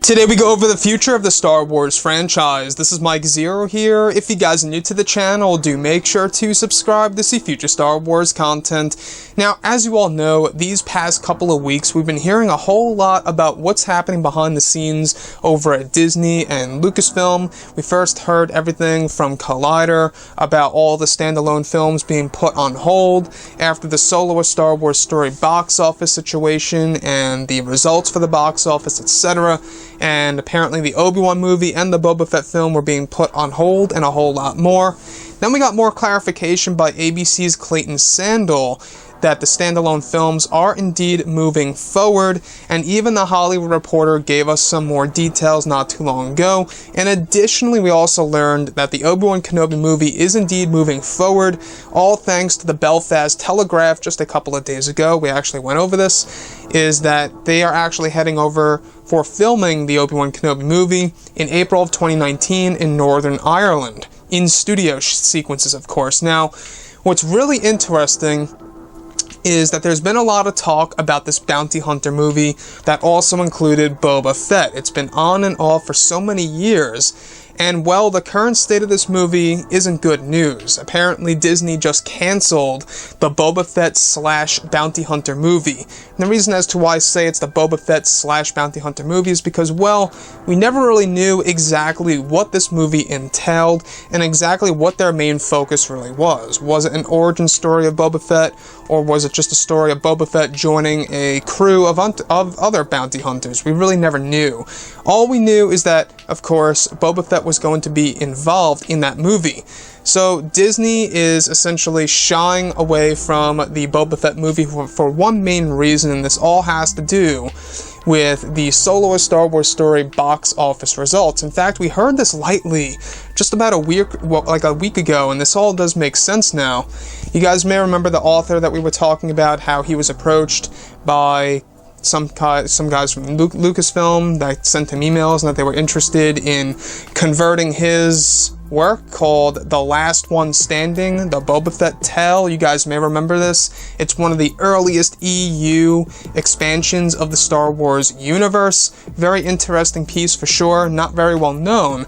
Today we go over the future of the Star Wars franchise. This is Mike Zero here. If you guys are new to the channel, do make sure to subscribe to see future Star Wars content. Now, as you all know, these past couple of weeks we've been hearing a whole lot about what's happening behind the scenes over at Disney and Lucasfilm. We first heard everything from Collider about all the standalone films being put on hold after the Solo: A Star Wars Story box office situation and the results for the box office, etc. And apparently the Obi-Wan movie and the Boba Fett film were being put on hold, and a whole lot more. Then we got more clarification by ABC's Clayton Sandel that the standalone films are indeed moving forward, and even the Hollywood Reporter gave us some more details not too long ago. And additionally, we also learned that the Obi-Wan Kenobi movie is indeed moving forward, all thanks to the Belfast Telegraph just a couple of days ago. We actually went over this, is that they are actually heading over for filming the Obi-Wan Kenobi movie in April of 2019 in Northern Ireland, in studio sequences, of course. Now, what's really interesting is that there's been a lot of talk about this bounty hunter movie that also included Boba Fett. It's been on and off for so many years, and well, the current state of this movie isn't good news. Apparently, Disney just canceled the Boba Fett / Bounty Hunter movie. And the reason as to why I say it's the Boba Fett / Bounty Hunter movie is because, well, we never really knew exactly what this movie entailed and exactly what their main focus really was. Was it an origin story of Boba Fett, or was it just a story of Boba Fett joining a crew of other bounty hunters? We really never knew. All we knew is that, of course, Boba Fett was going to be involved in that movie. So Disney is essentially shying away from the Boba Fett movie for one main reason, and this all has to do with the Solo: A Star Wars Story box office results. In fact, we heard this lightly just about a week ago, and this all does make sense now. You guys may remember the author that we were talking about, how he was approached by some guys from Lucasfilm that sent him emails and that they were interested in converting his work called The Last One Standing, the Boba Fett tale. You guys may remember this. It's one of the earliest EU expansions of the Star Wars universe. Very interesting piece for sure, not very well known.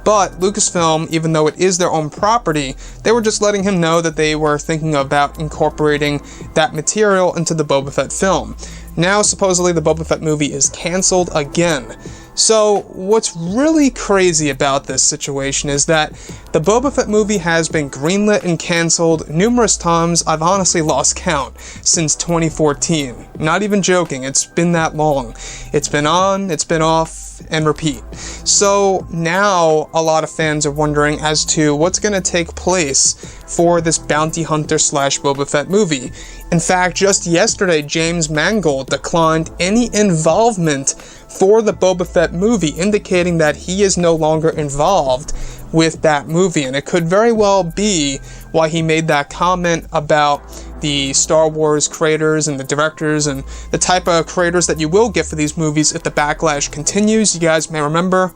But Lucasfilm, even though it is their own property, they were just letting him know that they were thinking about incorporating that material into the Boba Fett film. Now, supposedly, the Boba Fett movie is canceled again. So, what's really crazy about this situation is that the Boba Fett movie has been greenlit and canceled numerous times. I've honestly lost count since 2014. Not even joking, it's been that long. It's been on, it's been off, and repeat. So now a lot of fans are wondering as to what's going to take place for this bounty hunter / Boba Fett movie. In fact, just yesterday, James Mangold declined any involvement for the Boba Fett movie, indicating that he is no longer involved with that movie, and it could very well be why he made that comment about the Star Wars creators and the directors and the type of creators that you will get for these movies if the backlash continues. You guys may remember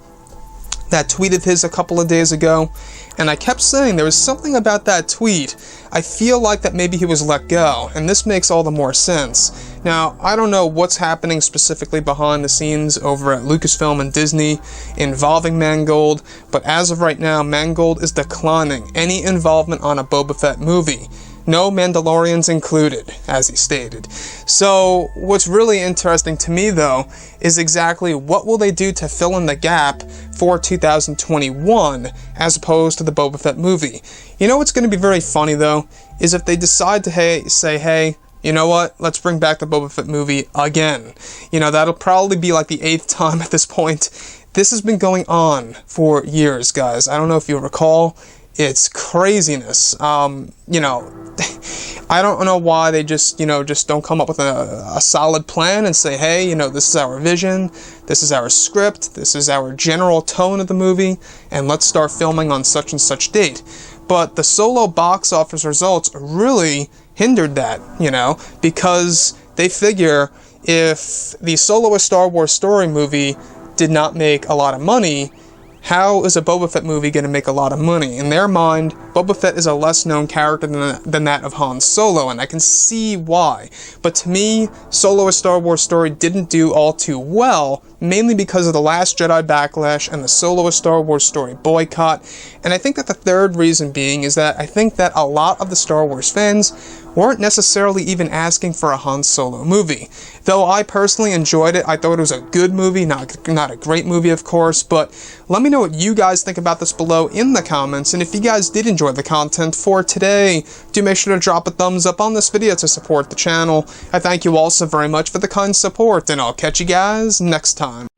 that tweet of his a couple of days ago, and I kept saying there was something about that tweet. I feel like that maybe he was let go, and this makes all the more sense. Now, I don't know what's happening specifically behind the scenes over at Lucasfilm and Disney involving Mangold, but as of right now, Mangold is declining any involvement on a Boba Fett movie. No Mandalorians included, as he stated. So, what's really interesting to me, though, is exactly what will they do to fill in the gap for 2021, as opposed to the Boba Fett movie. You know what's going to be very funny, though, is if they decide to say, hey, you know what, let's bring back the Boba Fett movie again. You know, that'll probably be like the 8th time at this point. This has been going on for years, guys. I don't know if you recall. It's craziness. You know, I don't know why they just don't come up with a solid plan and say, hey, you know, this is our vision, this is our script, this is our general tone of the movie, and let's start filming on such and such date. But the Solo box office results really hindered that, you know, because they figure if the Solo: A Star Wars Story movie did not make a lot of money, how is a Boba Fett movie going to make a lot of money? In their mind, Boba Fett is a less known character than that of Han Solo, and I can see why. But to me, Solo: A Star Wars Story didn't do all too well, mainly because of the Last Jedi backlash and the Solo: A Star Wars Story boycott. And I think that the third reason being is that I think that a lot of the Star Wars fans weren't necessarily even asking for a Han Solo movie. Though I personally enjoyed it, I thought it was a good movie, not a great movie of course, but let me know what you guys think about this below in the comments, and if you guys did enjoy the content for today, do make sure to drop a thumbs up on this video to support the channel. I thank you all so very much for the kind support, and I'll catch you guys next time.